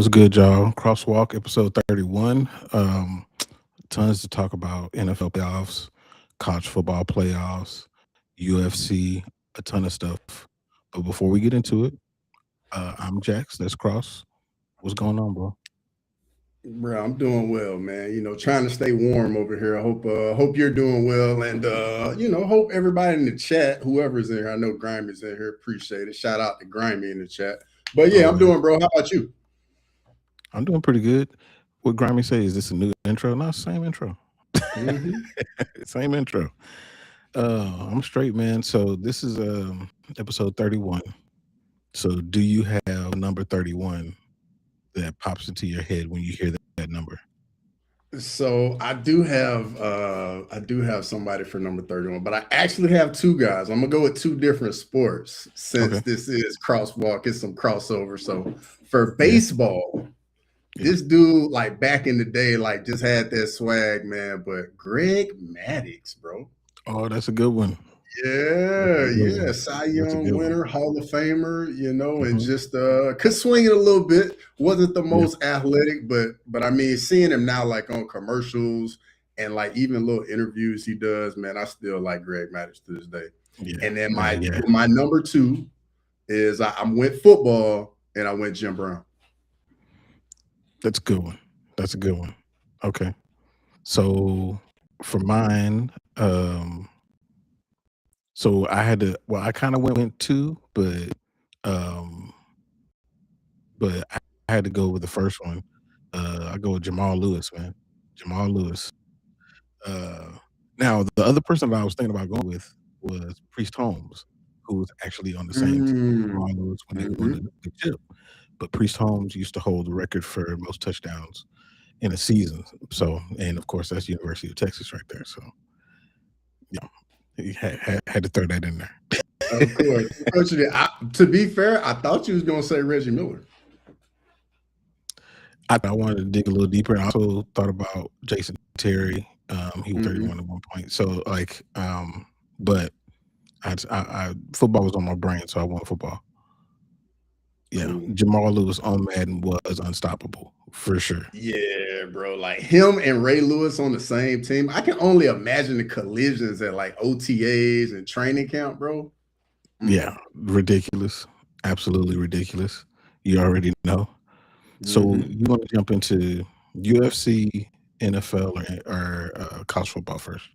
What's good, y'all? Crosswalk, episode 31. Tons to talk about. NFL playoffs, college football playoffs, UFC, a ton of stuff. But before we get into it, I'm Jax. That's Cross. What's going on, bro? Bro, I'm doing well, man. Trying to stay warm over here. I hope you're doing well, and hope everybody in the chat, whoever's in here. I know Grimey's in here. Appreciate it. Shout out to Grimey in the chat. But yeah, Oh, I'm doing, bro. How about you? I'm doing pretty good. What Grammy say? Is this a new intro? No, same intro. hmm Same intro. I'm straight, man. So this is episode 31. So do you have number 31 that pops into your head when you hear that number? So I do have somebody for number 31, but I actually have two guys. I'm gonna go with two different sports since Okay. this is crosswalk. It's some crossover. So for Yeah. baseball, Yeah. this dude, like back in the day, like just had that swag, man. But Greg Maddux, bro. Oh, that's a good one. That's a Yeah, good yeah. one. Cy That's a Young good one. winner, Hall of Famer, and Mhm. just could swing it a little bit. Wasn't the Yeah. most athletic, but I mean, seeing him now like on commercials and like even little interviews he does, man, I still like Greg Maddux to this day. Yeah. And then Yeah. my Yeah. my number two is I went football and I went Jim Brown. That's a good one. That's a good one. Okay. So for mine, so I had to I kind of went two, um I had to go with the first one. I go with Jamal Lewis, man. Jamal Lewis. Uh Now the other person that I was thinking about going with was Priest Holmes, who was actually on the same team as Mm, Jamal Lewis when they won hmm the chip. But Priest Holmes used to hold the record for most touchdowns in a season. So, and of course, that's University of Texas right there. So, yeah, he had to throw that in there. Of course. Coach, to be fair, I thought you was gonna say Reggie Miller. I wanted to dig a little deeper, and I also thought about Jason Terry. He was hmm 31 at one point. So, but football was on my brain, so I won football. Yeah, Cool. Jamal Lewis on Madden was unstoppable for sure. Yeah, bro. Like him and Ray Lewis on the same team. I can only imagine the collisions at like OTAs and training camp, bro. Mm. Yeah, ridiculous, absolutely ridiculous. You already know. So hmm you want to jump into UFC, NFL, or college football first?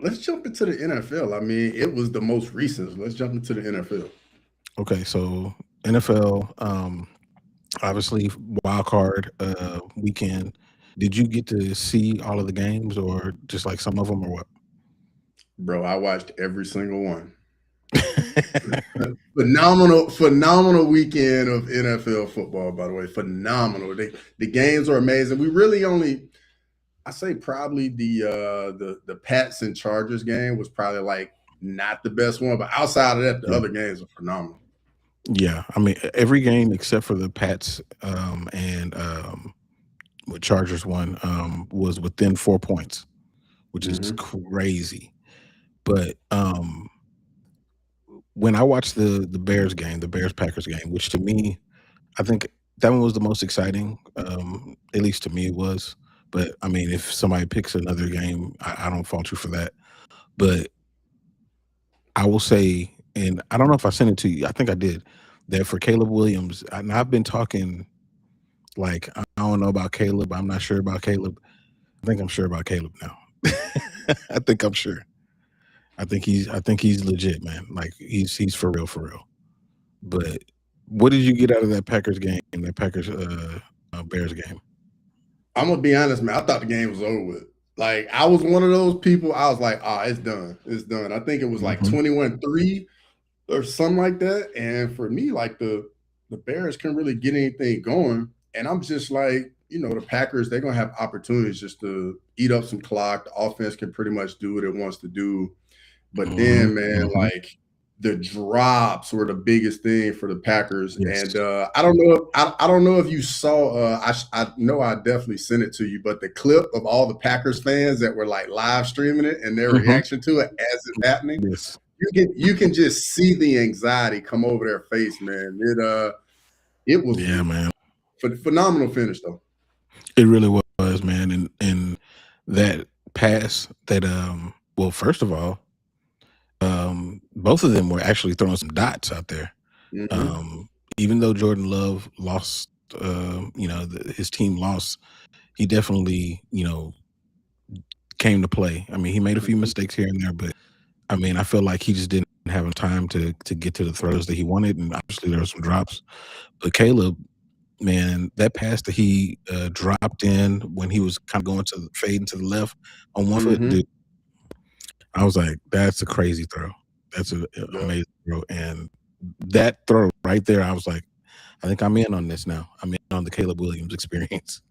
Let's jump into the NFL. I mean, it was the most recent. Let's jump into the NFL. Okay, so NFL, obviously wild card weekend. Did you get to see all of the games, or just like some of them, or what? Bro, I watched every single one. Phenomenal weekend of NFL football, by the way. Phenomenal. The games are amazing. We really only I say probably the Pats and Chargers game was probably like not the best one, but outside of that, the Yeah, other games are phenomenal. yeah. I mean, every game except for the Pats and what Chargers won was within 4 points, which is hmm crazy. But when I watched the Bears game, the Bears Packers game, which to me, I think that one was the most exciting. At least to me, it was. But I mean, if somebody picks another game, I don't fault you for that. But I will say, and I don't know if I sent it to you. I think I did. That for Caleb Williams, and I've been talking like I don't know about Caleb. I'm not sure about Caleb. I think I'm sure about Caleb now. I think I'm sure. I think he's legit, man. Like he's for real, for real. But what did you get out of that Packers game? That Packers Bears game? I'm gonna be honest, man. I thought the game was over with. Like I was one of those people. I was like, it's done. It's done. I think it was like Hmm. 21-3 or something like that. And for me, like the Bears couldn't really get anything going. And I'm just like, the Packers, they're gonna have opportunities just to eat up some clock. The offense can pretty much do what it wants to do. But Hmm. then, man, Hmm. like the drops were the biggest thing for the Packers. Yes. And I don't know if you saw. I know I definitely sent it to you, but the clip of all the Packers fans that were like live streaming it and their Hmm. reaction to it as it's happening, Yes. you can just see the anxiety come over their face, man. It was Yeah, man. phenomenal finish though. It really was, man. And that pass that well, first of all, both of them were actually throwing some dots out there. Hmm. Um, even though Jordan Love lost, his team lost, he definitely, came to play. I mean, he made a few Hmm. mistakes here and there, but I mean, I feel like he just didn't have enough time to get to the throws that he wanted, and obviously there were some drops. But Caleb, man, that pass that he dropped in when he was kind of going to fading to the left on one foot, dude, Hmm. I was like, that's a crazy throw. That's an Yeah. amazing throw. And that throw right there, I was like, I think I'm in on this now. I'm in on the Caleb Williams experience.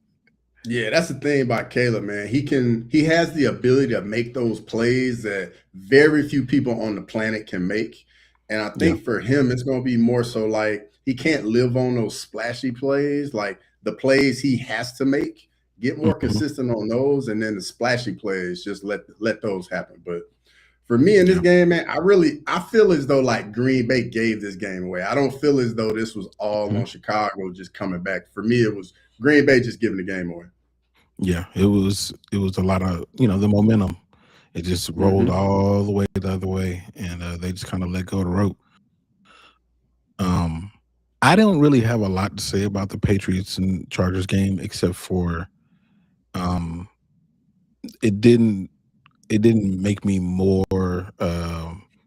Yeah, that's the thing about Caleb, man. He has the ability to make those plays that very few people on the planet can make. And I Yeah. think for him, it's going to be more so like he can't live on those splashy plays, like the plays he has to make. Get more Mhm. consistent on those, and then the splashy plays, just let those happen. But for me in this Yeah. game, man, I feel as though like Green Bay gave this game away. I don't feel as though this was all Mhm. on Chicago just coming back. For me, it was Green Bay just giving the game away. Yeah. It was a lot of, the momentum. It just rolled Hmm. all the way the other way, and they just kind of let go of the rope. Um, I don't really have a lot to say about the Patriots and Chargers game except for um, it didn't it didn't make me more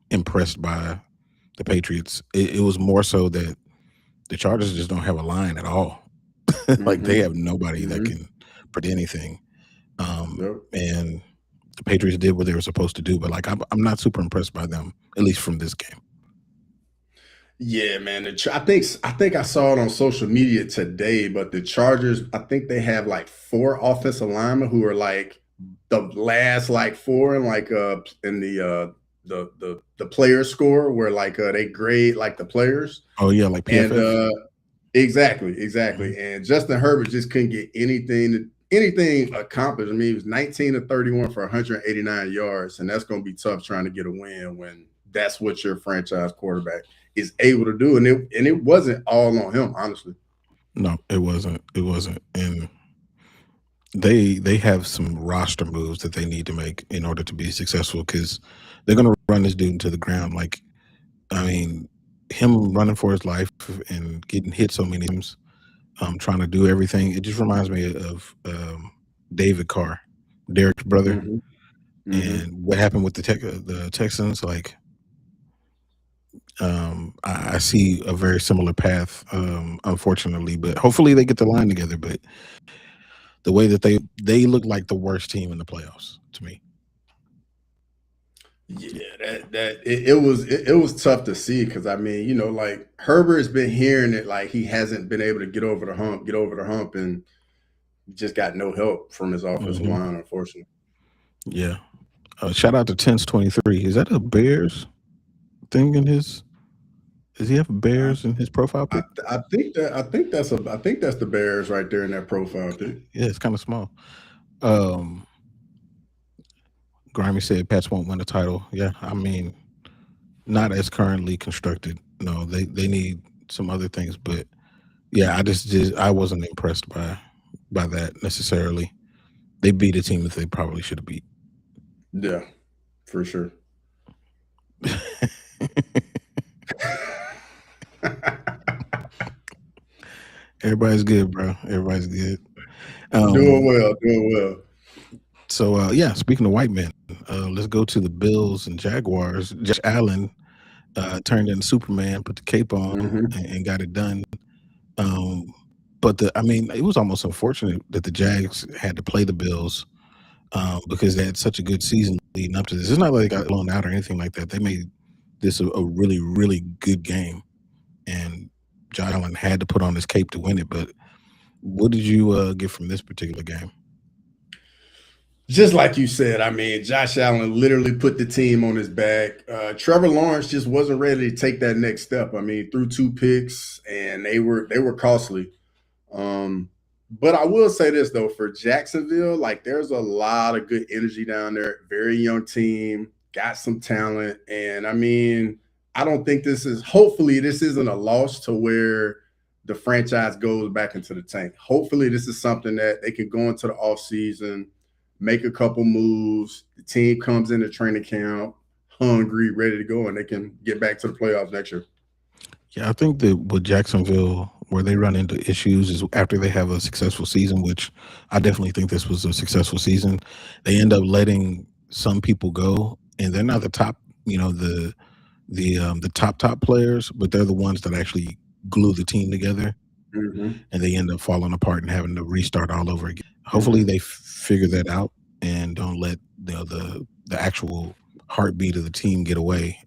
impressed by the Patriots. It was more so that the Chargers just don't have a line at all. Like they Hmm. have nobody that Hmm. can predict anything. Yep. And the Patriots did what they were supposed to do, but like I'm not super impressed by them, at least from this game. Yeah, man. I think I saw it on social media today, but the Chargers, I think they have like four offensive linemen who are like the last like four in like in the player score where like they grade like the players. Oh yeah, like And PFF. exactly, Mhm. exactly. And Justin Herbert just couldn't get anything accomplished. I mean, he was 19 to 31 for 189 yards, and that's going to be tough trying to get a win when that's what your franchise quarterback is able to do. And it wasn't all on him, honestly. No, it wasn't. It wasn't. And they have some roster moves that they need to make in order to be successful because they're gonna run this dude into the ground. Like, I mean, him running for his life and getting hit so many times, trying to do everything. It just reminds me of David Carr, Derek's brother, Hmm. Hmm. and what happened with the Texans. Like, I see a very similar path, unfortunately, but hopefully they get the line together. But the way that they look like the worst team in the playoffs to me. Yeah, it was tough to see because I mean, like Herbert's been hearing it like he hasn't been able to get over the hump, and just got no help from his offensive Hmm. line, unfortunately. Yeah. Shout out to Tense 23. Is that a Bears thing in his? Does he have I, Bears in his profile I pic? I think that's the Bears right there in that profile Okay. pic. Yeah, it's kind of small. Um, Grimy said Pats won't win the title. Yeah, I mean, not as currently constructed. No, they need some other things, but yeah, I just I wasn't impressed by that necessarily. They beat a team that they probably should have beat. Yeah, for sure. Everybody's good, bro. Everybody's good. Doing Um, well, doing well. so yeah, speaking of white men, let's go to the Bills and Jaguars. Josh Allen turned into Superman, put the cape on, Hmm. and got it done. Um, but I mean, it was almost unfortunate that the Jags had to play the Bills because they had such a good season leading up to this. It's not like they got blown out or anything like that. They made this a really, really good game, and Josh Allen had to put on his cape to win it. But what did you get from this particular game? Just like you said, I mean, Josh Allen literally put the team on his back. Trevor Lawrence just wasn't ready to take that next step. I mean, threw two picks, and they were costly. Um, but I will say this though, for Jacksonville, like there's a lot of good energy down there. Very young team, got some talent, and I mean, I don't think this is. Hopefully, this isn't a loss to where the franchise goes back into the tank. Hopefully, this is something that they can go into the offseason, make a couple moves. The team comes into training camp hungry, ready to go, and they can get back to the playoffs next year. Yeah, I think that with Jacksonville, where they run into issues is after they have a successful season, which I definitely think this was a successful season. They end up letting some people go, and they're not the top, the top players, but they're the ones that actually glue the team together, Mm-hmm. and they end up falling apart and having to restart all over again. Hopefully, Mm-hmm. they figure that out and don't let the actual heartbeat of the team get away.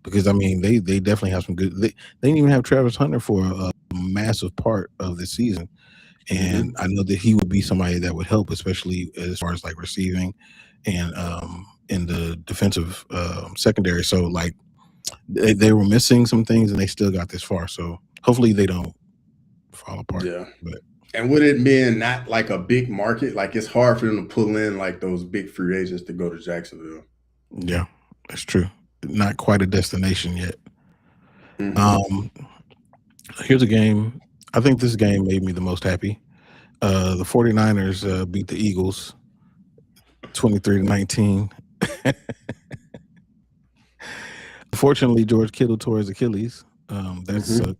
Because I mean, they definitely have some good. They didn't even have Travis Hunter for a massive part of the season, and Mm-hmm. I know that he would be somebody that would help, especially as far as like receiving and in the defensive secondary. So like they were missing some things, and they still got this far. So hopefully they don't fall apart. Yeah. But And with it being not like a big market, like it's hard for them to pull in like those big free agents to go to Jacksonville. yeah, that's true. Not quite a destination yet. Mm-hmm. Um, Here's a game. I think this game made me the most happy. The 49ers beat the Eagles 23-19. Unfortunately, George Kittle tore his Achilles. That Mm-hmm. sucked.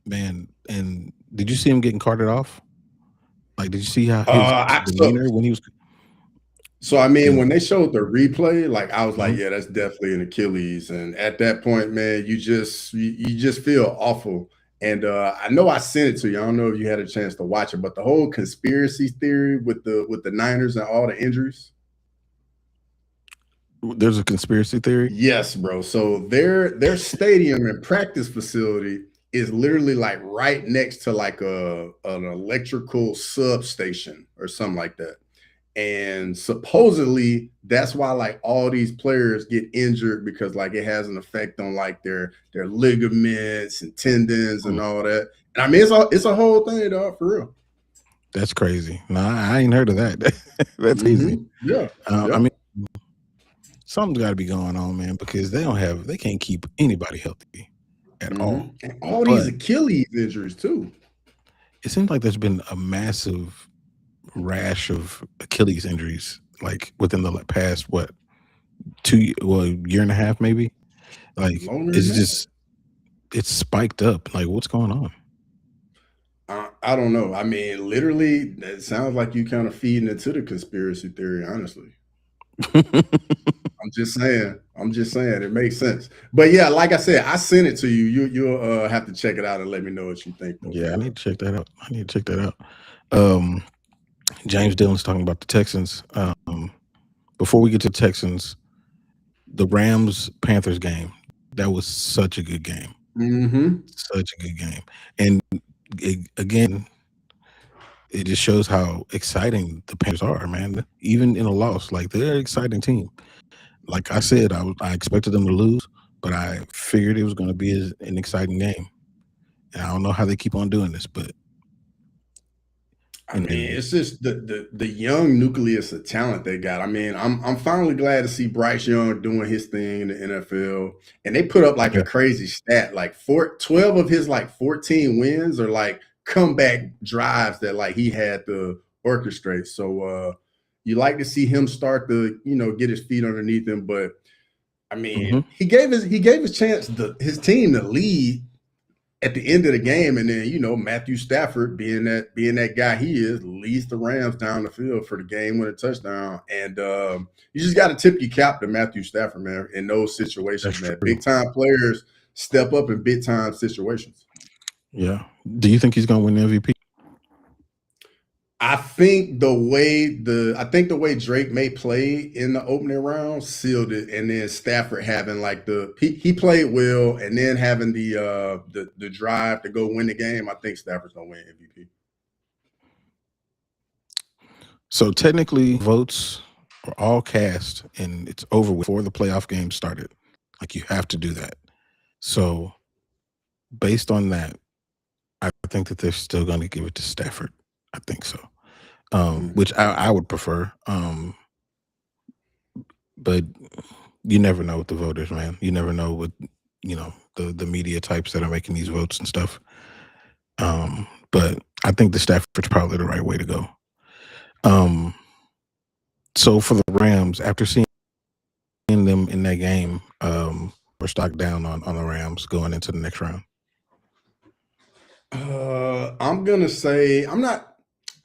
Man, and did you see him getting carted off? Like, did you see how his I so demeanor when he was? so I mean, Yeah. when they showed the replay, like I was like, Mhm. yeah, that's definitely an Achilles. And at that point, man, you just feel awful. And I know I sent it to you. I don't know if you had a chance to watch it, but the whole conspiracy theory with the Niners and all the injuries. There's a conspiracy theory. Yes, bro. So their stadium and practice facility is literally like right next to like a an electrical substation or something like that. And supposedly that's why like all these players get injured because like it has an effect on like their ligaments and tendons and Mm, all that. And I mean it's a whole thing, dog, for real. that's crazy. No, I ain't heard of that. That's crazy. Yeah. I Yeah. mean, something's got to be going on, man, because they can't keep anybody healthy at all. And all these But Achilles injuries too. it seems like there's been a massive rash of Achilles injuries, like within the past year and a half, maybe. Like Longer than it's that. just it's spiked up. Like what's going on? I don't know. I mean, literally, it sounds like you kind of feeding into the conspiracy theory, honestly. I'm just saying. I'm just saying. It makes sense. But yeah, like I said, I sent it to you. You'll have to check it out and let me know what you think, though, Yeah, I for real. need to check that out. Um, James Dillon's talking about the Texans. Before we get to Texans, the Rams Panthers game, that was such a good game. Mm-hmm. Such a good game. And again, it just shows how exciting the Panthers are, man. Even in a loss, like they're an exciting team. Like I said, I expected them to lose, but I figured it was going to be an exciting game. And I don't know how they keep on doing this, but I and mean, then it's just the young nucleus of talent they got. I mean, I'm finally glad to see Bryce Young doing his thing in the NFL. And they put up like a yeah, crazy stat. Like 12 of his like 14 wins are like comeback drives that like he had to orchestrate. So you like to see him start to, get his feet underneath him. But I mean, hmm he gave his chance his team to lead at the end of the game, and then Matthew Stafford, being that guy he is, leads the Rams down the field for the game winning touchdown. And you just got to tip your cap to Matthew Stafford, man. In those situations, that's man, true. big time players step up in big time situations. Yeah. Do you think he's going to win the MVP? I think the way Drake may play in the opening round sealed it, and then Stafford having like he played well, and then having the drive to go win the game. I think Stafford's gonna win MVP. So technically, votes are all cast, and it's over with before the playoff game started. Like you have to do that. So based on that, I think that they're still going to give it to Stafford. I think so. Which I would prefer. But you never know with the voters, man. You never know the media types that are making these votes and stuff. But I think the Stafford's probably the right way to go. So for the Rams, after seeing them in that game, we're stocked down on the Rams going into the next round. I'm gonna say I'm not.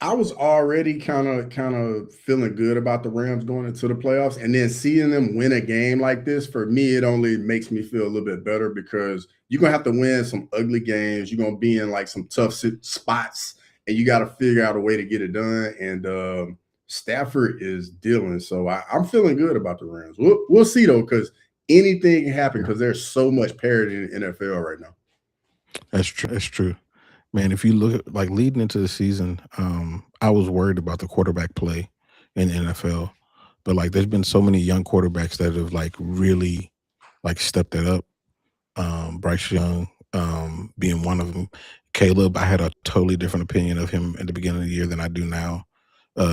I was already kind of feeling good about the Rams going into the playoffs, and then seeing them win a game like this, for me, it only makes me feel a little bit better because you're gonna have to win some ugly games. You're gonna be in like some tough spots, and you got to figure out a way to get it done. And Stafford is dealing, so I'm feeling good about the Rams. We'll see though, because anything can happen because there's so much parity in the NFL right now. That's true. That's true. Man, if you look at like leading into the season, I was worried about the quarterback play in the NFL. But like there's been so many young quarterbacks that have like really like stepped it up. Bryce Young being one of them. Caleb, I had a totally different opinion of him at the beginning of the year than I do now.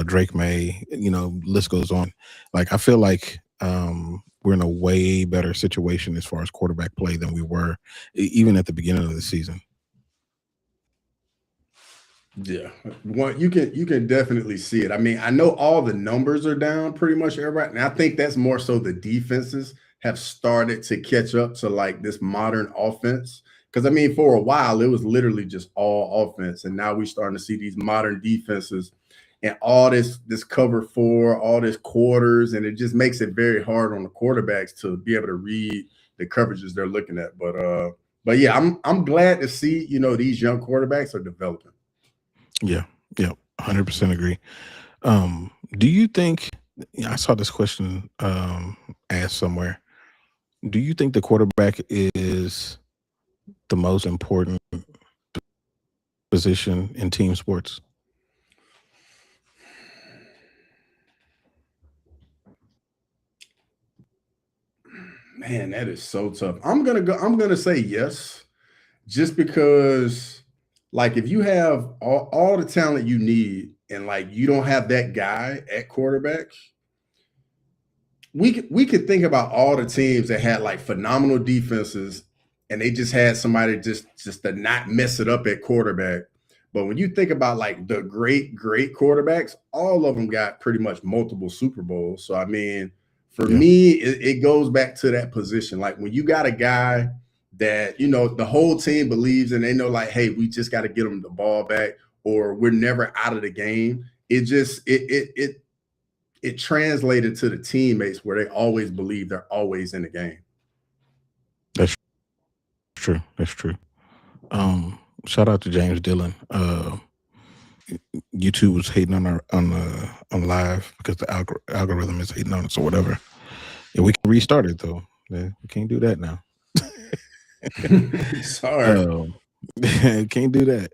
Drake May, list goes on. Like I feel like we're in a way better situation as far as quarterback play than we were even at the beginning of the season. Yeah, you can definitely see it. I mean, I know all the numbers are down pretty much everybody, and I think that's more so the defenses have started to catch up to like this modern offense. Because I mean, for a while it was literally just all offense, and now we're starting to see these modern defenses and all this cover four, all this quarters, and it just makes it very hard on the quarterbacks to be able to read the coverages they're looking at. But yeah, I'm glad to see these young quarterbacks are developing. Yeah, 100% agree. Do you think I saw this question asked somewhere? Do you think the quarterback is the most important position in team sports? Man, that is so tough. I'm gonna say yes, just because like if you have all the talent you need and like you don't have that guy at quarterback, we could think about all the teams that had like phenomenal defenses and they just had somebody just to not mess it up at quarterback. But when you think about like the great quarterbacks, all of them got pretty much multiple Super Bowls. So I mean, for me, it goes back to that position. Like when you got a guy that the whole team believes and they know like, hey, we just got to get them the ball back, or we're never out of the game. It translated to the teammates where they always believe they're always in the game. That's true. That's true. Shout out to James Dillon. YouTube was hating on live because the algorithm is hating on us or whatever. Yeah, we can restart it though. Yeah, we can't do that now. Sorry. Can't do that.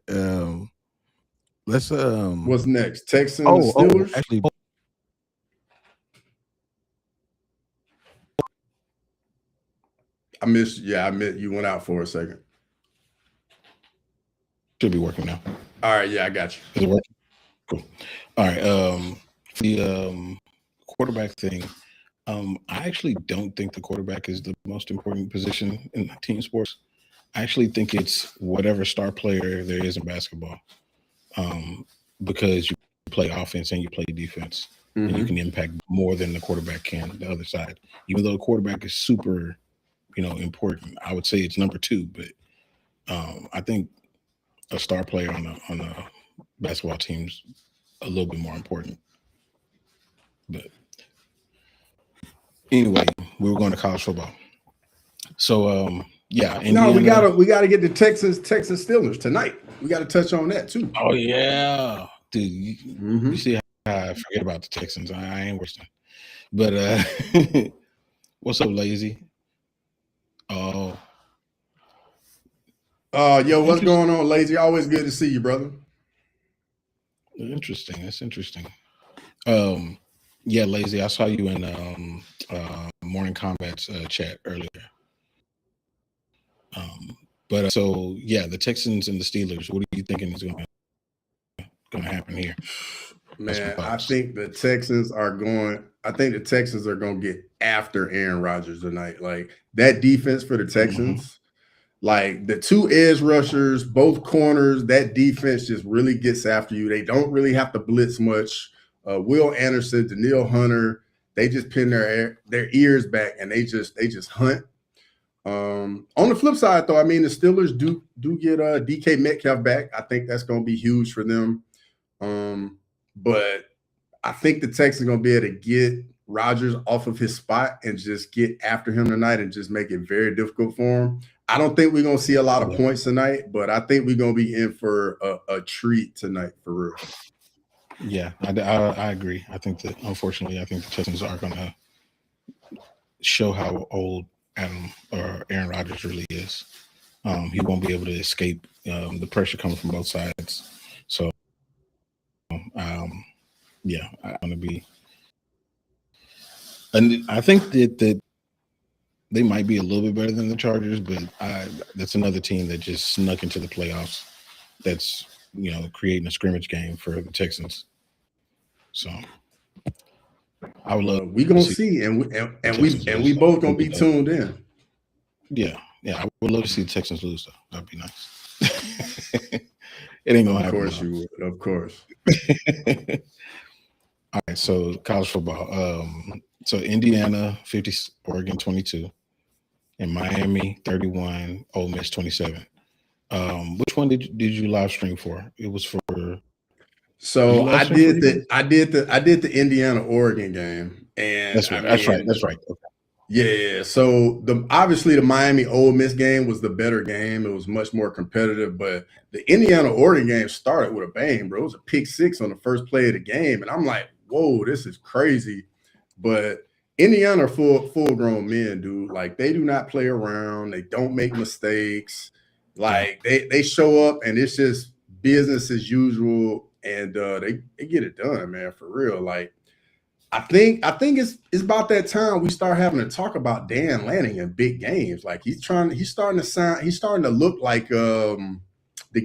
Let's What's next? Texans, Steelers? Actually, I missed you went out for a second. Should be working now. All right, yeah, I got you. Is it working? Cool. All right. The quarterback thing. I actually don't think the quarterback is the most important position in team sports. I actually think it's whatever star player there is in basketball, because you play offense and you play defense, and you can impact more than the quarterback can the other side. Even though the quarterback is super, important, I would say it's number two. But I think a star player on a basketball team's a little bit more important. But anyway, we were going to college football. So yeah. No, we gotta get the Texas Steelers tonight. We got to touch on that too. Oh yeah, dude. You see how I forget about the Texans? I ain't worse than. But what's up, Lazy? Yo, what's going on, Lazy? Always good to see you, brother. Interesting. That's interesting. Yeah, Lazy. I saw you in Morning Combat's chat earlier. But so yeah, the Texans and the Steelers. What are you thinking is going to happen here? Man, I think the Texans are going. I think the Texans are gonna get after Aaron Rodgers tonight. Like that defense for the Texans, like the two edge rushers, both corners, that defense just really gets after you. They don't really have to blitz much. Will Anderson, Daniil Hunter, they just pin their ears back and they just hunt. On the flip side, though, I mean the Steelers do get DK Metcalf back. I think that's going to be huge for them. But I think the Texans are going to be able to get Rodgers off of his spot and just get after him tonight and just make it very difficult for him. I don't think we're going to see a lot of points tonight, but I think we're going to be in for a treat tonight for real. Yeah, I agree. I think that, unfortunately, I think the Texans are going to show how old Aaron Rodgers really is. He won't be able to escape the pressure coming from both sides. So, yeah, I'm going to be. And I think that they might be a little bit better than the Chargers, but that's another team that just snuck into the playoffs. That's, creating a scrimmage game for the Texans. So I would love. We gonna see, and we both gonna be tuned in. Yeah, I would love to see the Texans lose, though. That'd be nice. It ain't gonna happen. Of course, you would. Of course. All right, so college football. So Indiana 50, Oregon 22, and Miami 31, Ole Miss 27. Which one did you live stream for? It was for. So I did the Indiana Oregon game, and that's right. Okay. Yeah. So obviously the Miami Ole Miss game was the better game. It was much more competitive, but the Indiana Oregon game started with a bang, bro. It was a pick six on the first play of the game, and I'm like, whoa, this is crazy. But Indiana are full grown men, dude. Like they do not play around. They don't make mistakes. Like they show up and it's just business as usual. And they get it done, man, for real. Like, I think it's about that time we start having to talk about Dan Lanning in big games. Like he's starting to look like the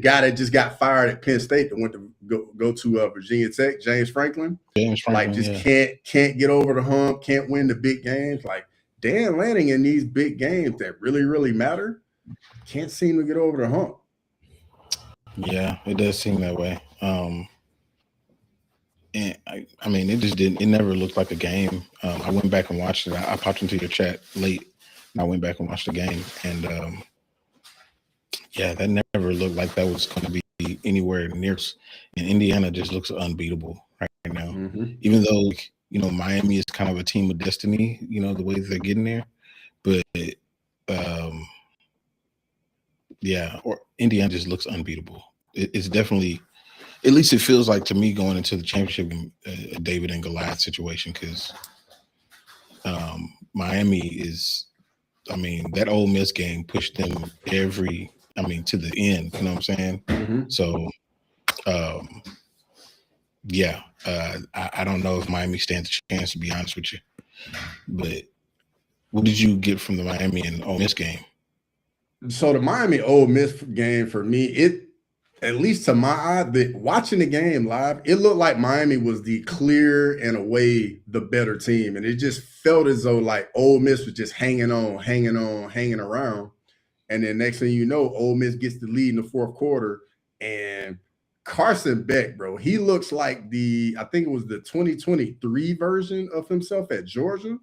guy that just got fired at Penn State that went to go to Virginia Tech, James Franklin. Like just can't get over the hump, can't win the big games. Like Dan Lanning in these big games that really, really matter, can't seem to get over the hump. Yeah, it does seem that way. And I mean, it never looked like a game. I went back and watched it. I popped into your chat late and I went back and watched the game. And yeah, that never looked like that was going to be anywhere near. And Indiana just looks unbeatable right now. Mm-hmm. Even though, Miami is kind of a team of destiny, the way they're getting there. But yeah, or Indiana just looks unbeatable. It's definitely, at least it feels like to me going into the championship game, a David and Goliath situation, because Miami is, that Ole Miss game pushed them to the end, you know what I'm saying? Mm-hmm. So, yeah, I don't know if Miami stands a chance, to be honest with you. But what did you get from the Miami and Ole Miss game? So the Miami Ole Miss game for me, at least to my eye, watching the game live, it looked like Miami was the clear and away the better team. And it just felt as though like Ole Miss was just hanging around. And then next thing you know, Ole Miss gets the lead in the fourth quarter. And Carson Beck, bro, he looks like I think it was the 2023 version of himself at Georgia.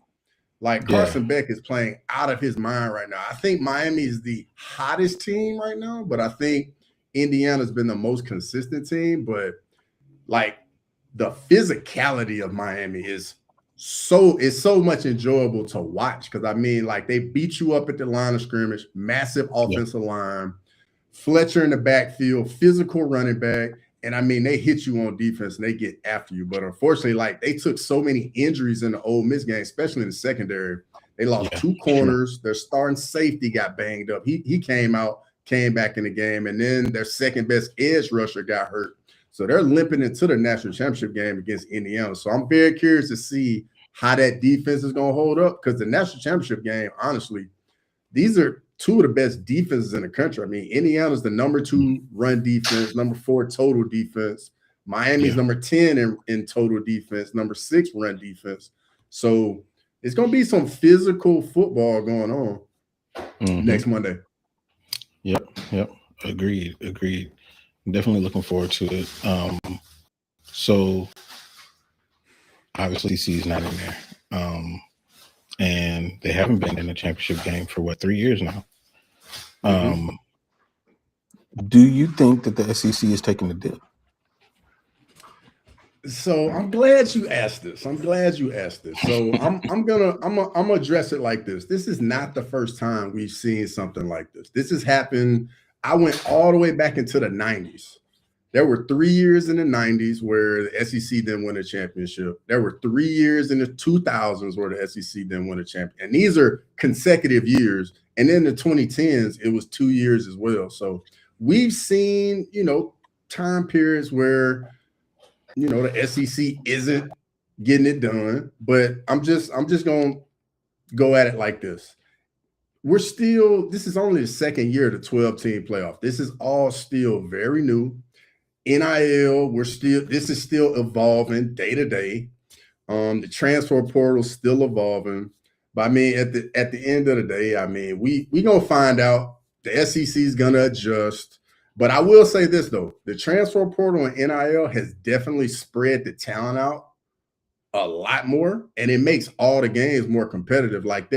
Like Carson Beck is playing out of his mind right now. I think Miami is the hottest team right now, but I think Indiana's been the most consistent team. But like the physicality of Miami is so much enjoyable to watch, because like they beat you up at the line of scrimmage, massive offensive line, Fletcher in the backfield, physical running back. And they hit you on defense and they get after you. But unfortunately, like they took so many injuries in the Ole Miss game, especially in the secondary. They lost two corners. Their starting safety got banged up. He came back in the game, and then their second best edge rusher got hurt. So they're limping into the national championship game against Indiana. So I'm very curious to see how that defense is going to hold up, because the national championship game, honestly, these are two of the best defenses in the country. Indiana's the number 2 run defense, number 4 total defense. Miami's number 10 in total defense, number 6 run defense. So it's going to be some physical football going on next Monday. Yep. Agreed. I'm definitely looking forward to it. So obviously SEC's not in there. And they haven't been in a championship game for 3 years now. Do you think that the SEC is taking the dip? So I'm glad you asked this. So I'm gonna address it like this. This is not the first time we've seen something like this. This has happened. I went all the way back into the 90s. There were 3 years in the 90s where the SEC didn't win a championship. There were 3 years in the 2000s where the SEC didn't win a championship. And these are consecutive years. And in the 2010s, it was 2 years as well. So we've seen, time periods where, the SEC isn't getting it done. But I'm just going to go at it like this. This is only the second year of the 12-team playoff. This is all still very new. NIL, this is still evolving day to day. The transfer portal is still evolving. But I mean, at the end of the day, I mean, we gonna find out. The SEC is gonna adjust. But I will say this though: the transfer portal and NIL has definitely spread the talent out a lot more, and it makes all the games more competitive. Like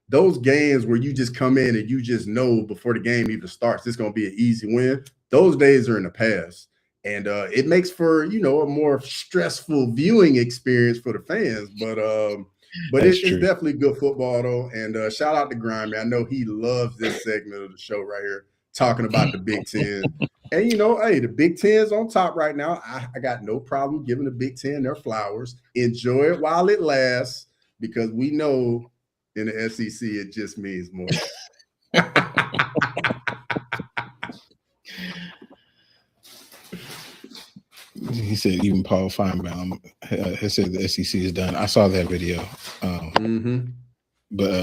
those games where you just come in and you just know before the game even starts, it's gonna be an easy win. Those days are in the past. And it makes for, a more stressful viewing experience for the fans. But it's definitely good football, though. And shout out to Grimy. I know he loves this segment of the show right here, talking about the Big Ten. And, hey, the Big Ten's on top right now. I got no problem giving the Big Ten their flowers. Enjoy it while it lasts, because we know in the SEC it just means more. He said even Paul Feinbaum has said the SEC is done. I saw that video. But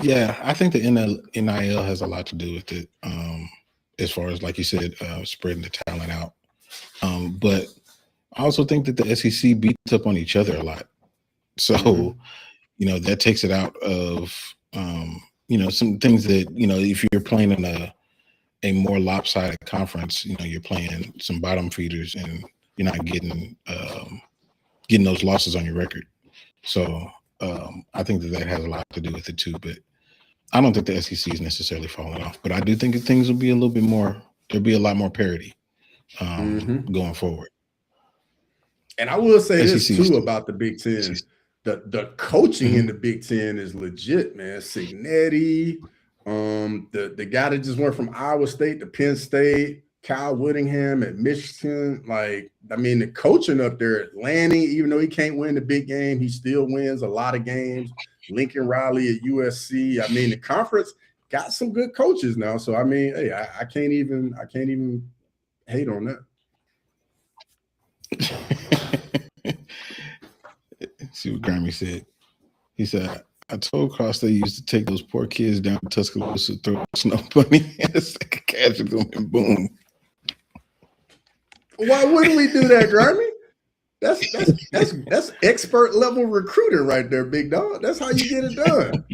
yeah, I think the NIL has a lot to do with it, as far as, like you said, spreading the talent out. But I also think that the SEC beats up on each other a lot. So, that takes it out of, some things that, if you're playing in a more lopsided conference, you're playing some bottom feeders and you're not getting those losses on your record. So I think that has a lot to do with it too. But I don't think the SEC is necessarily falling off. But I do think that things will be a little bit more. There'll be a lot more parity going forward. And I will say this too about the Big Ten. The coaching in the Big Ten is legit, man. Natty, the guy that just went from Iowa State to Penn State, Kyle Whittingham at Michigan. Like, I mean, the coaching up there at Lanning, even though he can't win the big game, he still wins a lot of games. Lincoln Riley at USC. I mean, the conference got some good coaches now. So I mean, hey, I can't even hate on that. See what Grammy said. He said, I told Cross they used to take those poor kids down to Tuscaloosa, throw a snow bunny, and stick a catch with them, and boom. Why wouldn't we do that, Grammy? That's expert level recruiting right there, big dog. That's how you get it done.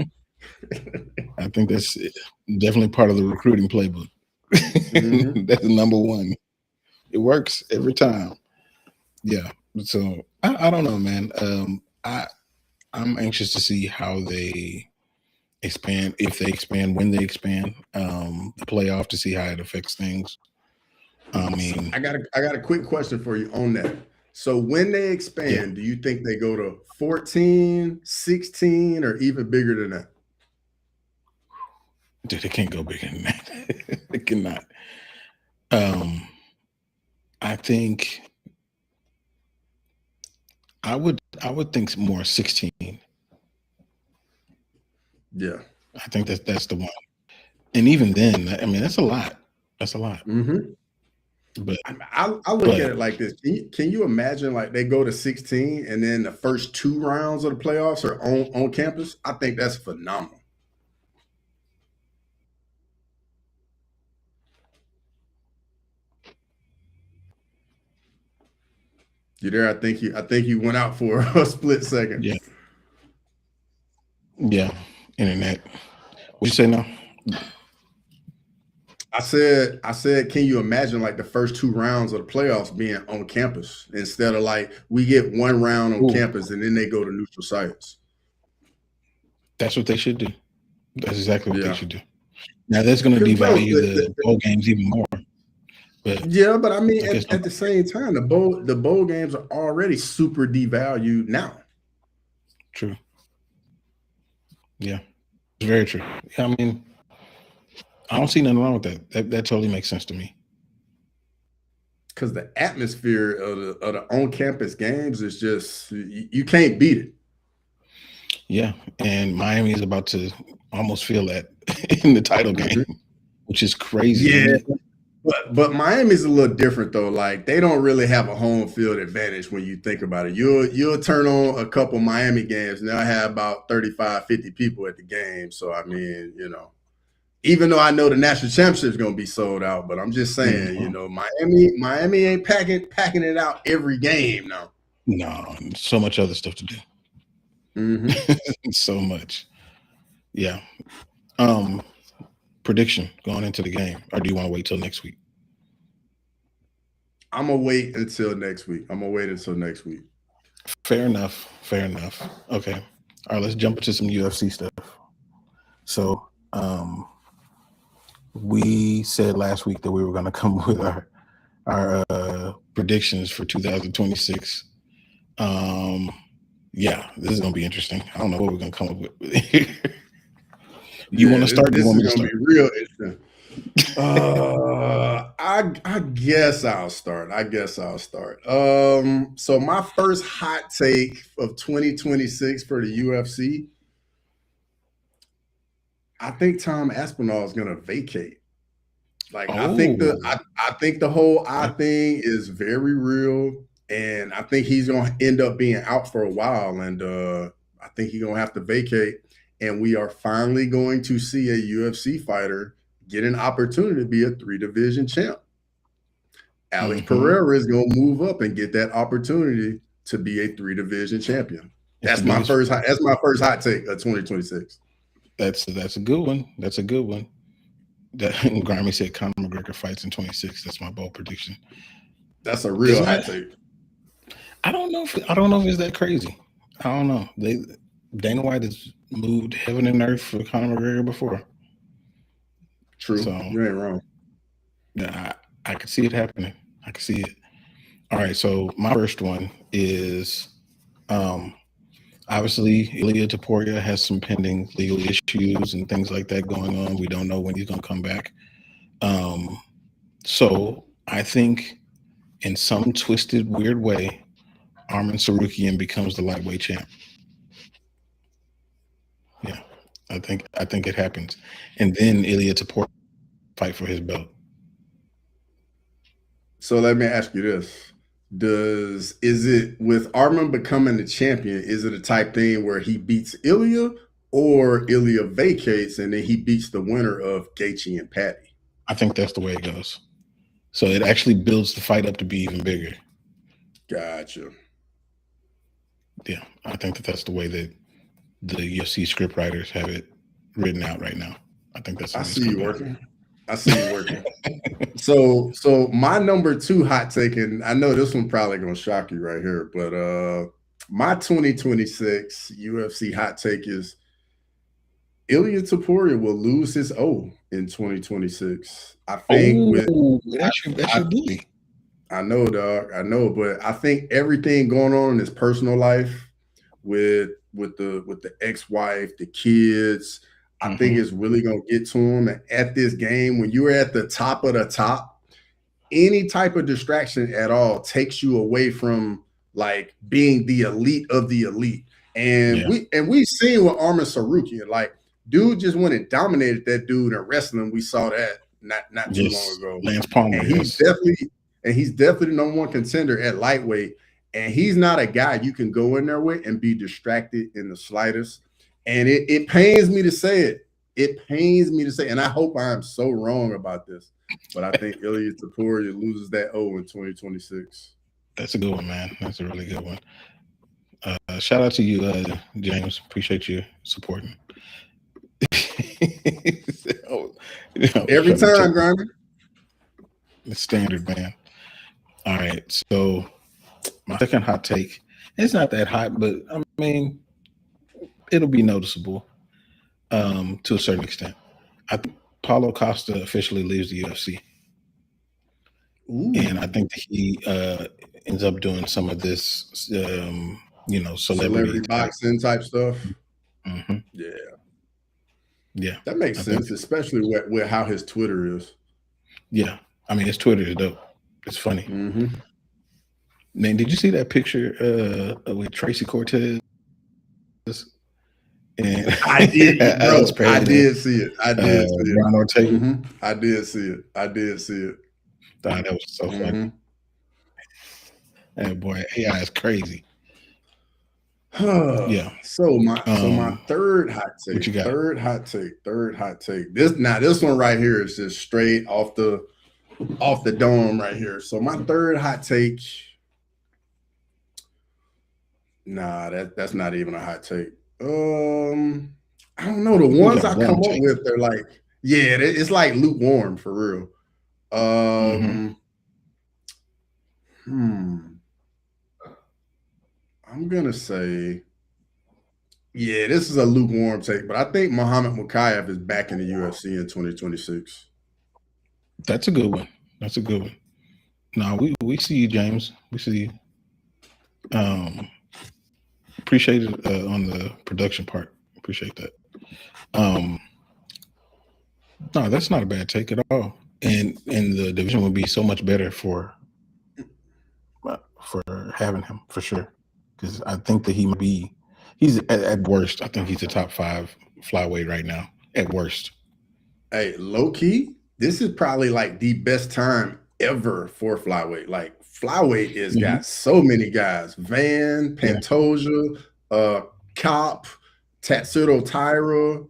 I think that's definitely part of the recruiting playbook. That's number one. It works every time. Yeah. So I don't know, man. I'm anxious to see how they expand, if they expand, when they expand the playoff, to see how it affects things. I mean, I got a quick question for you on that. So when they expand, do you think they go to 14, 16, or even bigger than that? Dude, they can't go bigger than that. They cannot. I think I would think more 16. Yeah. I think that's the one. And even then, I mean, that's a lot. That's a lot. But I look at it like this. Can you imagine, like, they go to 16 and then the first 2 rounds of the playoffs are on campus? I think that's phenomenal. You there? I think you went out for a split second. Yeah. Yeah. Internet. What you say now? I said, can you imagine like the first 2 rounds of the playoffs being on campus instead of like we get 1 round on Ooh, campus and then they go to neutral sites? that's what they should do. That's exactly what they Yeah. should do. Now that's going to Because bro, devalue the bowl games even more. But yeah, but I mean I guess at the same time, the bowl games are already super devalued now. true. Yeah, it's very true. Yeah, I mean, I don't see nothing wrong with that. That totally makes sense to me. Because the atmosphere of the on campus games is just you can't beat it. Yeah, and Miami is about to almost feel that in the title game, which is crazy, Yeah, isn't it? but Miami's a little different though. Like they don't really have a home field advantage when you think about it. You'll turn on a couple Miami games and they'll have about 35, 50 people at the game. So I mean, even though I know the national championship is going to be sold out, but I'm just saying, Miami ain't packing it out every game now. No, so much other stuff to do. Mm-hmm. So much. Yeah. Prediction going into the game, or do you want to wait till next week? I'm gonna wait until next week. Fair enough. Fair enough. Okay. All right, let's jump into some UFC stuff. So, we said last week that we were going to come with our predictions for 2026. Yeah, this is going to be interesting. I don't know what we're going to come up with. You want to start? This You want is me to gonna start? be real interesting. I guess I'll start. So my first hot take of 2026 for the UFC, I think Tom Aspinall is gonna vacate. Like I think the whole eye thing is very real, and I think he's gonna end up being out for a while, and I think he's gonna have to vacate, and we are finally going to see a UFC fighter get an opportunity to be a 3 division champ. Alex Pereira is gonna move up and get that opportunity to be a 3 division champion. That's my first hot take of 2026. That's a good one. That's a good one. That Grammy said Conor McGregor fights in 26. That's my bold prediction. That's a real hot take. I don't know if it's that crazy. I don't know. Dana White has moved heaven and earth for Conor McGregor before. True. So you ain't wrong. Yeah, I could see it happening. I could see it. All right. So my first one is obviously Ilia Topuria has some pending legal issues and things like that going on. We don't know when he's going to come back. So I think in some twisted, weird way, Arman Sarukian becomes the lightweight champ. Yeah, I think it happens, and then Ilia Topuria fight for his belt. So let me ask you this: is it with Arman becoming the champion? Is it a type thing where he beats Ilia, or Ilia vacates and then he beats the winner of Gaethje and Patty? I think that's the way it goes. So it actually builds the fight up to be even bigger. Gotcha. Yeah, I think that's the way that the UFC script writers have it written out right now. I think that's. I see you working. So my number 2 hot take, and I know this one probably gonna shock you right here, but my 2026 UFC hot take is Ilia Topuria will lose his O in 2026. I think that's your bully. I know, dog. I know, but I think everything going on in his personal life with the ex-wife, the kids, I think it's really gonna get to him. And at this game, when you're at the top of the top, any type of distraction at all takes you away from like being the elite of the elite. And we've seen with Arman Sarukian, like dude just went and dominated that dude in wrestling. We saw that not too long ago. Lance Palmer, and he's definitely the #1 contender at lightweight. And he's not a guy you can go in there with and be distracted in the slightest. And it pains me to say it. It pains me to say, and I hope I am so wrong about this, but I think Ilia Topuria loses that O in 2026. That's a good one, man. That's a really good one. Shout out to you, James. Appreciate you supporting. Every time, Grimy. The standard, man. All right, so my second hot take. It's not that hot, but I mean, it'll be noticeable to a certain extent. I think Paulo Costa officially leaves the UFC. Ooh. And I think that he ends up doing some of this, celebrity boxing type stuff. Mm-hmm. Yeah, that makes sense, especially with how his Twitter is. Yeah, I mean, his Twitter is dope. It's funny. Mm-hmm. Man, did you see that picture with Tracy Cortez? And I did, bro. I did see it. I did see it. Ortega. Mm-hmm. I did see it. That was so funny. And boy, AI is crazy. Yeah. So my third hot take. What you got? Third hot take. This one right here is just straight off the dome right here. So my third hot take. Nah, that's not even a hot take. I don't know. The ones I come up with, they're like, yeah, it's like lukewarm for real. I'm gonna say, yeah, this is a lukewarm take, but I think Muhammad Mokaev is back in the UFC in 2026. That's a good one. No, we see you, James. We see you. Appreciate it on the production part. Appreciate that. No, that's not a bad take at all. And the division would be so much better for having him for sure. Because I think that he's at worst. I think he's a top 5 flyweight right now. At worst. Hey, low key, this is probably like the best time ever for flyweight. Like flyweight is got so many guys: Van, Pantoja, Cop, Tatsudo Taira,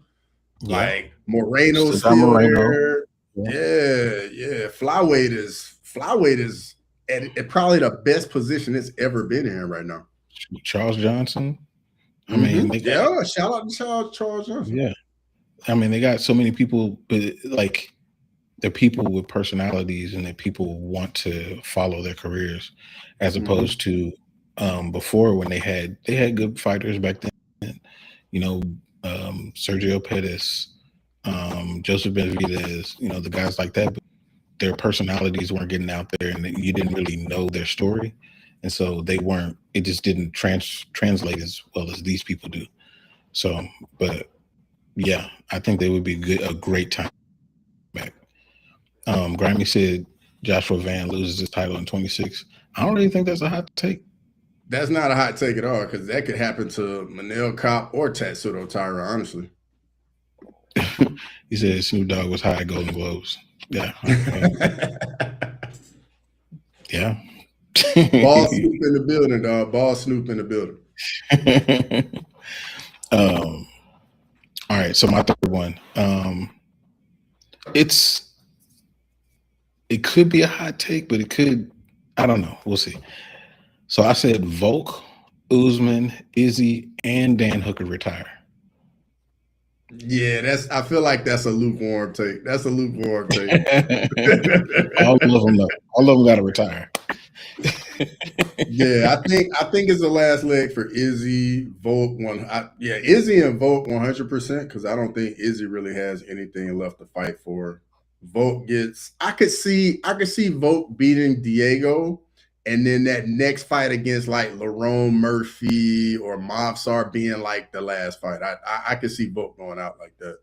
like Moreno's still there. Yeah. Flyweight is at probably the best position it's ever been in right now. Charles Johnson. I mean, shout out to Charles Johnson. Yeah. I mean, they got so many people, but like they're people with personalities and that people want to follow their careers, as opposed to before when they had good fighters back then. Sergio Pettis, Joseph Benavidez, the guys like that, but their personalities weren't getting out there, and you didn't really know their story, and so it just didn't translate as well as these people do. So, but yeah, I think they would be a great time back. Grimy said Joshua Van loses his title in 26. I don't really think that's a hot take. That's not a hot take at all, because that could happen to Manel Cop or Tatsudo Taira, honestly. He said Snoop Dogg was high at Golden Globes. Yeah. Yeah. Ball Snoop in the building, dog. Ball Snoop in the building. All right, so my third one. It could be a hot take, but it could, I don't know. We'll see. So I said Volk, Usman, Izzy, and Dan Hooker retire. Yeah, I feel like that's a lukewarm take. All of them got to retire. Yeah, I think it's the last leg for Izzy, Volk. Izzy and Volk 100%, because I don't think Izzy really has anything left to fight for. Volk I could see Volk beating Diego, and then that next fight against like Lerone Murphy or Mobsar being like the last fight. I could see Volk going out like that.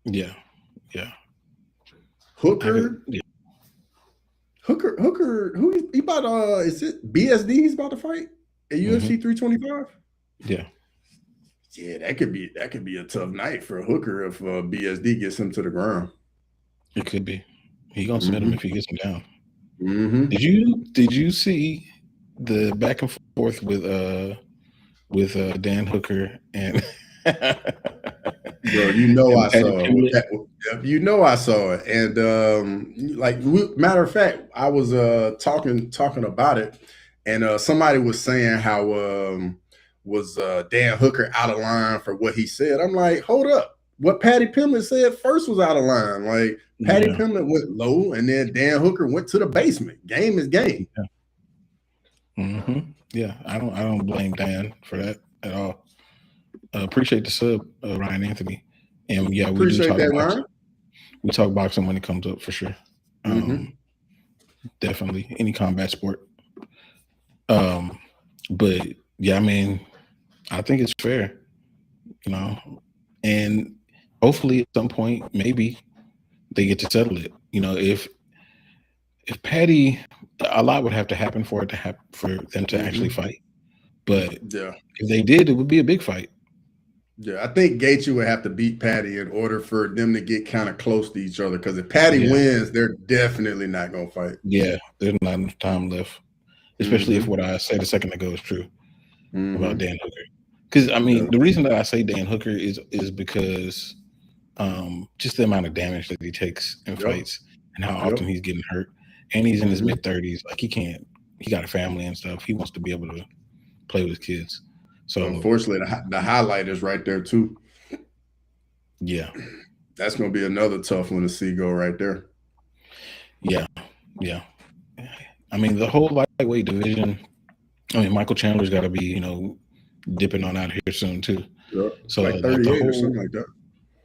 Yeah. Hooker. Hooker, who he about is it BSD he's about to fight at UFC 325? Yeah. Yeah, that could be a tough night for Hooker if BSD gets him to the ground. It could be. He gonna submit him if he gets him down. Did you see the back and forth with Dan Hooker and Bro, I saw it. And matter of fact, I was talking about it, and somebody was saying how was Dan Hooker out of line for what he said. I'm like, hold up. What Patty Pimlet said first was out of line. Like Patty Pimlet went low, and then Dan Hooker went to the basement. Game is game. Yeah, I don't blame Dan for that at all. Appreciate the sub, Ryan Anthony, and yeah, we do talk that, boxing. Ryan. We talk boxing when it comes up for sure. Definitely any combat sport. But yeah, I mean, I think it's fair, you know, and hopefully at some point maybe they get to settle it. You know, if Patty, a lot would have to happen for them to actually fight. But if they did, it would be a big fight. Yeah, I think Gaethje would have to beat Patty in order for them to get kind of close to each other. Because if Patty wins, they're definitely not going to fight. Yeah, there's not enough time left, especially if what I said a second ago is true about Dan Hooker. Because I mean, the reason that I say Dan Hooker is because just the amount of damage that he takes in fights and how often he's getting hurt, and he's in his mid-30s. Like he got a family and stuff. He wants to be able to play with his kids. So unfortunately, the highlight is right there too. Yeah, that's going to be another tough one to see go right there. Yeah. I mean, the whole lightweight division. I mean, Michael Chandler's got to be, dipping on out here soon too. Yep. So like 38 or something like that.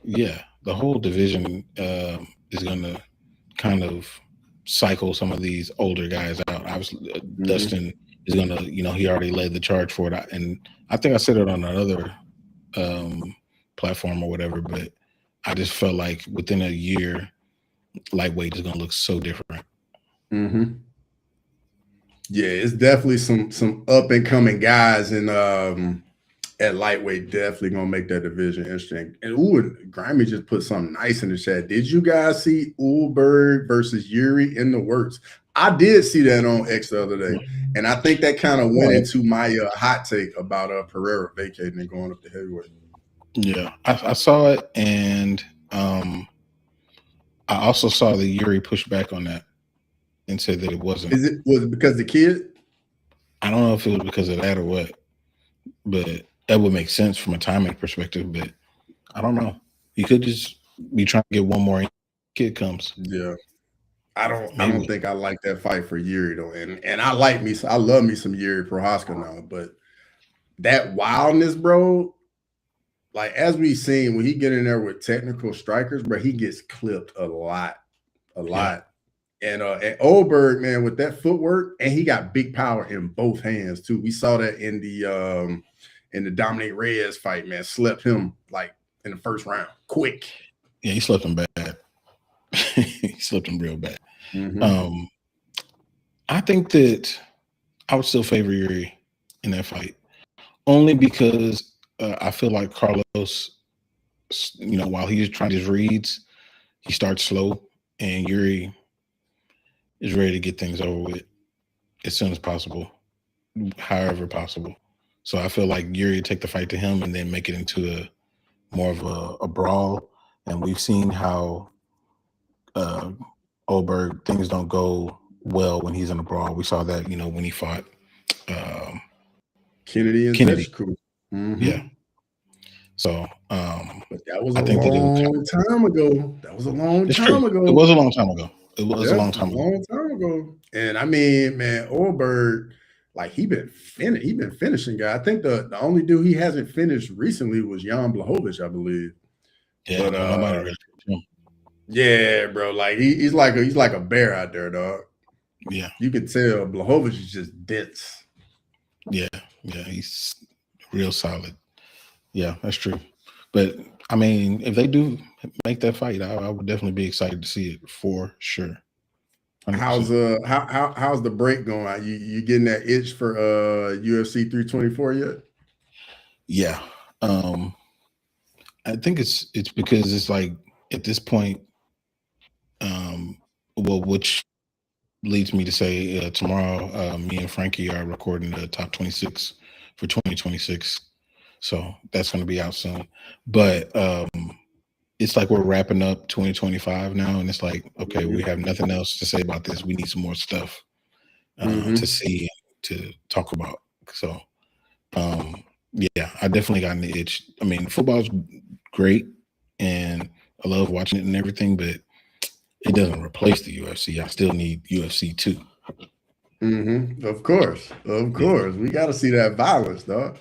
Yeah, the whole division is going to kind of cycle some of these older guys out. Obviously, Dustin is going to, he already led the charge for it. And I think I said it on another platform or whatever, but I just felt like within a year, lightweight is going to look so different. Yeah, it's definitely some up and coming guys in at lightweight. Definitely gonna make that division interesting. And Grimy just put something nice in the chat. Did you guys see Ulberg versus Yuri in the works? I did see that on X the other day, and I think that kind of went into my hot take about Pereira vacating and going up to heavyweight. Yeah, I saw it, and I also saw that Yuri pushed back on that and said that it wasn't. Was it because the kid? I don't know if it was because of that or what, but that would make sense from a timing perspective. But I don't know. He could just be trying to get one more kid comes. Yeah. I don't think I like that fight for Yuri though. And I love me some Yuri Prohaska now, but that wildness, bro, like as we've seen, when he get in there with technical strikers, bro, he gets clipped a lot. Yeah. And Ulberg, man, with that footwork, and he got big power in both hands too. We saw that in the Dominic Reyes fight, man. Slept him like in the first round, quick. Yeah, he slept him bad. He slept him real bad. I think that I would still favor Yuri in that fight, only because I feel like Carlos, while he's trying his reads, he starts slow, and Yuri is ready to get things over with as soon as possible, however possible. So I feel like Yuri take the fight to him and then make it into more of a brawl. And we've seen how Ulberg, things don't go well when he's in a brawl. We saw that, when he fought Kennedy. Yeah. So but that was a long time ago. That was a long time ago. It was a long time ago. It was a long time ago. And I mean, man, Ulberg, like he been finishing guy. I think the only dude he hasn't finished recently was Jan Blachowicz, I believe. Yeah, but yeah, bro. Like he's like a bear out there, dog. Yeah, you can tell Blachowicz is just dense. Yeah, he's real solid. Yeah, that's true. But I mean, if they do make that fight, I would definitely be excited to see it for sure. 100%. How's the break going? You getting that itch for UFC 324 yet? Yeah. I think it's because it's like at this point, which leads me to say tomorrow, me and Frankie are recording the top 26 for 2026. So that's going to be out soon. But it's like we're wrapping up 2025 now, and it's like, okay, we have nothing else to say about this. We need some more stuff to see, to talk about. So yeah, I definitely got an itch. I mean, football's great, and I love watching it and everything, but it doesn't replace the UFC. I still need UFC 2. Of course, we got to see that violence, dog.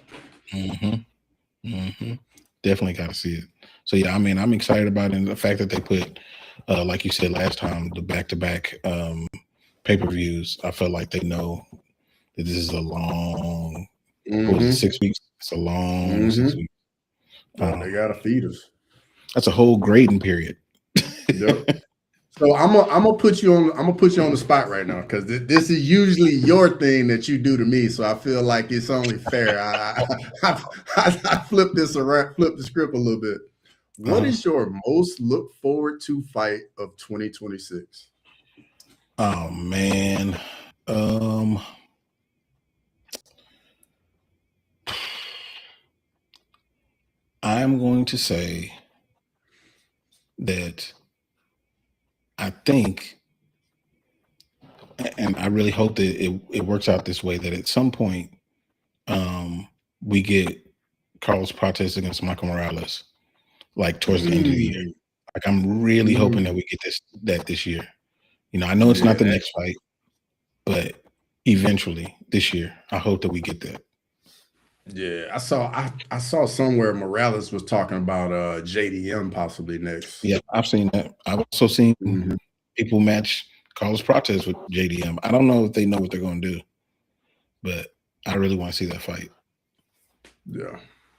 Definitely got to see it. So yeah, I mean, I'm excited about it, and the fact that they put, like you said last time, the back-to-back pay-per-views. I felt like they know that this is a long. What was it, 6 weeks? It's a long 6 weeks. They gotta feed us. That's a whole grading period. Yep. So I'm gonna put you on the spot right now, because this is usually your thing that you do to me. So I feel like it's only fair. I flip the script a little bit. What is your most look forward to fight of 2026? Oh man. I'm going to say that I think, and I really hope that it works out this way, that at some point we get Carlos Prates against Michael Morales, like towards the end of the year. Like I'm really hoping that we get this year. You know, I know it's not the next fight, but eventually this year, I hope that we get that. Yeah, I saw somewhere Morales was talking about JDM possibly next. Yeah, I've seen that. I've also seen people match Carlos Prates with JDM. I don't know if they know what they're going to do, but I really want to see that fight. Yeah,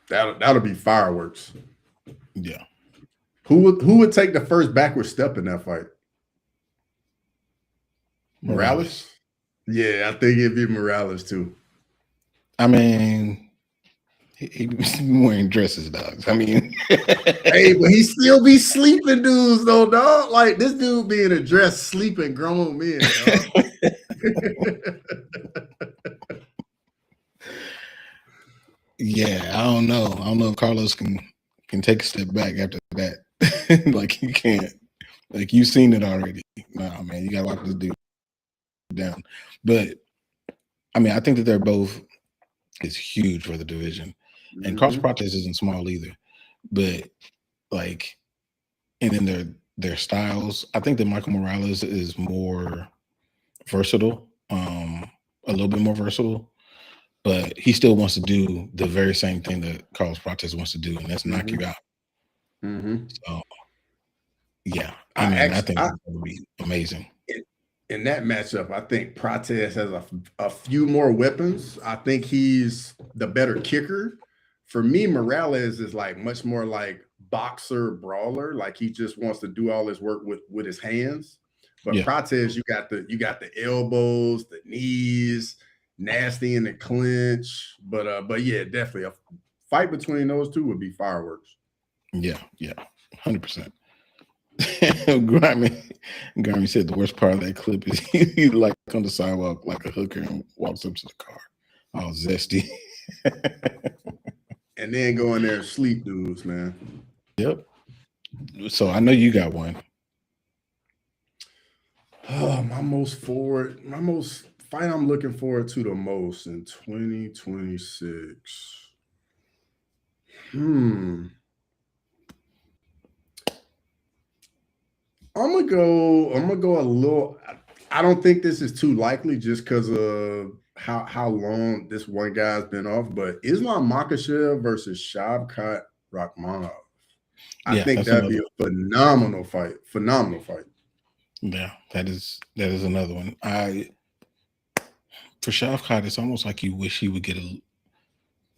that'll be fireworks. Yeah. Who would take the first backward step in that fight? Morales? Yeah, I think it'd be Morales too. I mean, he's wearing dresses, dogs. I mean, hey, but he still be sleeping dudes though, dog. Like this dude being a dress sleeping grown men, dog. Yeah, I don't know. I don't know if Carlos can take a step back after that. Like he can't. Like you've seen it already. Nah, man, you gotta lock this dude down. But I mean, I think that they're both is huge for the division. And Carlos Prates isn't small either. But like, and then their styles, I think that Michael Morales is more versatile, a little bit more versatile, but he still wants to do the very same thing that Carlos Prates wants to do, and that's knock you out. So yeah, I think that would be amazing. In that matchup, I think Prates has a few more weapons. I think he's the better kicker. For me, Morales is like much more like boxer brawler. Like he just wants to do all his work with his hands. But Prates, you got the elbows, the knees, nasty in the clinch. But yeah, definitely a fight between those two would be fireworks. Yeah, 100%. Grammy said the worst part of that clip is he like on the sidewalk like a hooker and walks up to the car, all zesty. And then go in there and sleep dudes, man. Yep. So I know you got one. Oh, my most fight I'm looking forward to the most in 2026. I'm gonna go a little. I don't think this is too likely just because of how long this one guy's been off. But Islam Makhachev versus Shavkat Rakhmonov. I think that'd be a phenomenal fight. Phenomenal fight. Yeah, that is another one. For Shavkat, it's almost like you wish he would get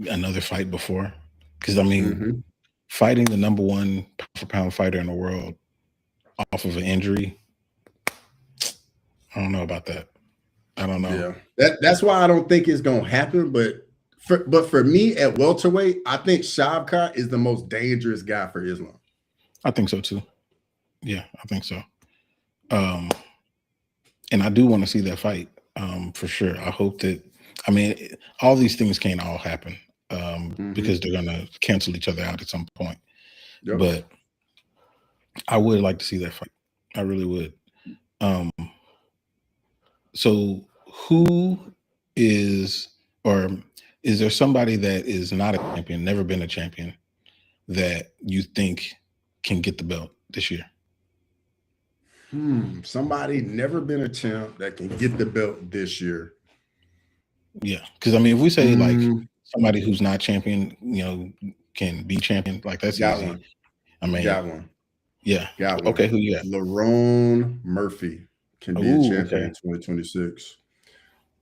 another fight before, because I mean, fighting the number one pound for pound fighter in the world off of an injury, I don't know about that. I don't know. Yeah, that's why I don't think it's gonna happen. But for me at welterweight, I think Shavkat is the most dangerous guy for Islam. I think so too. Yeah, I think so. And I do want to see that fight for sure. I hope that. I mean, all these things can't all happen because they're gonna cancel each other out at some point. Yep. But I would like to see that fight. I really would. So who is or is there somebody that is not a champion, never been a champion, that you think can get the belt this year? Somebody never been a champ that can get the belt this year. Yeah, because I mean, if we say like Mm, somebody who's not champion, can be champion, like that's got easy. one. I mean, Got one. yeah. Got one. Okay, who you got? Lerone Murphy can be a Ooh, champion okay. in 2026.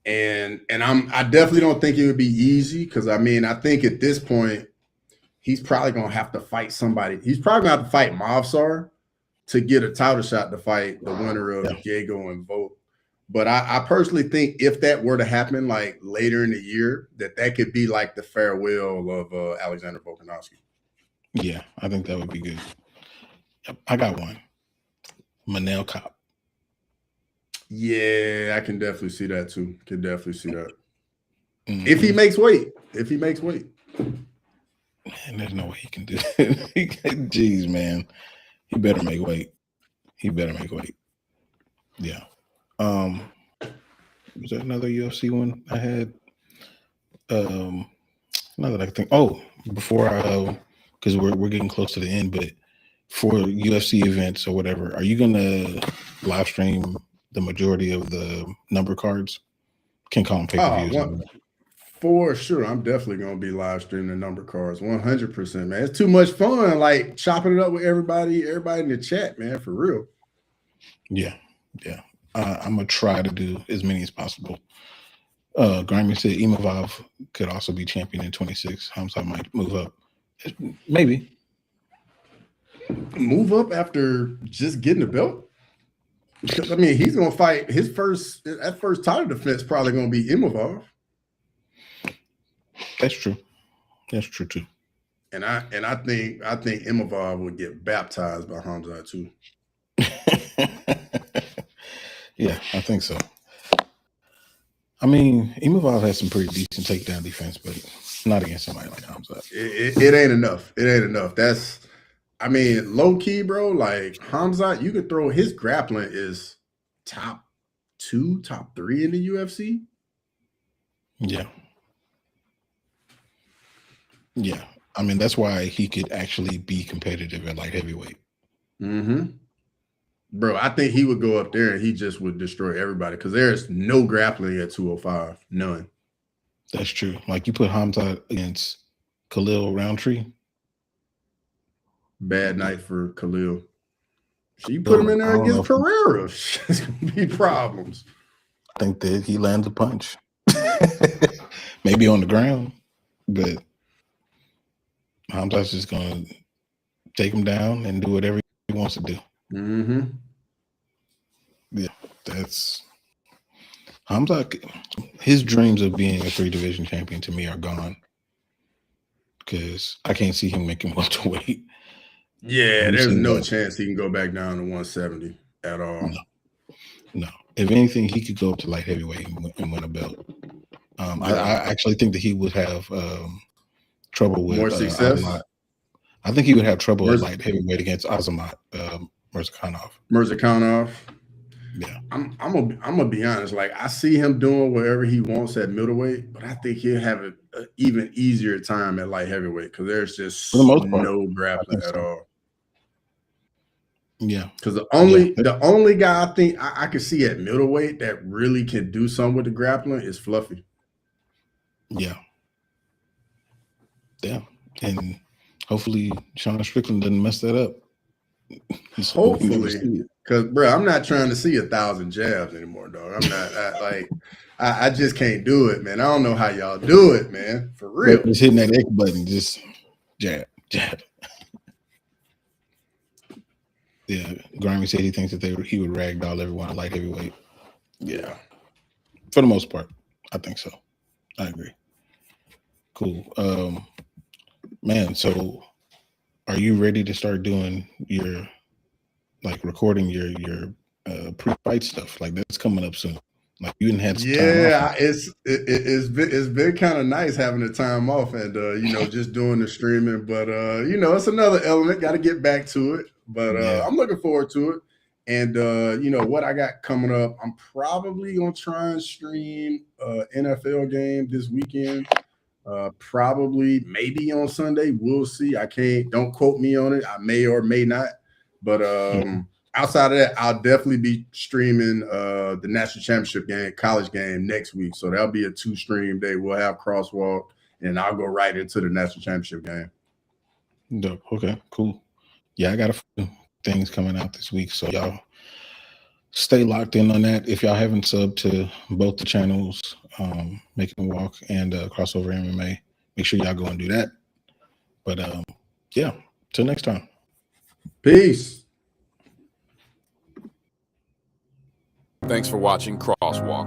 And I definitely don't think it would be easy because I mean, I think at this point, he's probably gonna have to fight somebody. He's probably gonna have to fight Mavsar to get a title shot to fight the winner of Yeah. Diego and Vogt. But I personally think if that were to happen like later in the year, that could be like the farewell of Alexander Volkanovski. Yeah, I think that would be good. Yep, I got one. Manel Cop. Yeah, I can definitely see that too. Can definitely see that. Mhm. If he makes weight. If he makes weight. Man, there's no way he can do it. Jeez, man. He better make weight. He better make weight. Yeah. Was there another UFC one I had? Now that I think. Oh, before I, because we're getting close to the end, but for UFC events or whatever, are you gonna live stream the majority of the number cards? Can call them pay-per-views. For sure. I'm definitely gonna be live streaming the number cards 100%, man. It's too much fun, like chopping it up with everybody in the chat, man, for real. Yeah. I'm gonna try to do as many as possible. Grimy said Imavov could also be champion in 26. Hamza might move up. Maybe. Move up after just getting the belt? Because I mean, he's gonna fight his first title defense, probably gonna be Imavov. That's true. That's true too. And I think Imavov would get baptized by Hamza too. Yeah, I think so. I mean, Imavov has some pretty decent takedown defense, but not against somebody like Hamza. It ain't enough. It ain't enough. That's, I mean, low key, bro. Like Hamza, you could throw his grappling is top 2, top 3 in the UFC. Yeah. Yeah. I mean, that's why he could actually be competitive at light heavyweight. Bro, I think he would go up there and he just would destroy everybody because there's no grappling at 205. None. That's true. Like you put Hamza against Khalil Roundtree. Bad night for Khalil. So you put him in there against Pereira. It's gonna be problems. I think that he lands a punch. Maybe on the ground, but Hamza's just gonna take him down and do whatever he wants to do. Yeah, that's Hamza. His dreams of being a 3-division champion to me are gone because I can't see him making welterweight. Yeah, there's no chance he can go back down to 170 at all. No. If anything, he could go up to light heavyweight and win a belt. I actually think that he would have trouble with more success. Azamat. I think he would have trouble at light heavyweight against Azamat Mirzakhanov. Yeah, I'm gonna be honest. Like I see him doing whatever he wants at middleweight, but I think he'll have an even easier time at light heavyweight because there's just for the most part, no grappling at all. Yeah, because the only guy I think I could see at middleweight that really can do something with the grappling is Fluffy. Yeah, and hopefully Sean Strickland doesn't mess that up. Hopefully, because bro, I'm not trying to see 1,000 jabs anymore, dog. I'm not I just can't do it, man. I don't know how y'all do it, man. For real, just hitting that X button, just jab. Yeah, Grimy said he thinks that he would ragdoll everyone at light heavyweight. Yeah, for the most part, I think so. I agree. Cool, man. So, are you ready to start doing your recording your pre-fight stuff? Like that's coming up soon. Like you didn't have some time off. It's been kind of nice having the time off and just doing the streaming, but it's another element. Got to get back to it, but I'm looking forward to it. And you know what I got coming up, I'm probably gonna try and stream NFL game this weekend. Probably maybe on Sunday. We'll see. Don't quote me on it. I may or may not. But outside of that, I'll definitely be streaming the national championship game, college game next week. So that'll be a 2-stream day. We'll have Crosswalk, and I'll go right into the national championship game. Dope. Okay, cool. Yeah, I got a few things coming out this week, so y'all stay locked in on that. If y'all haven't subbed to both the channels, Making Walk and Crossover MMA, make sure y'all go and do that. But yeah, till next time. Peace. Thanks for watching Crosswalk.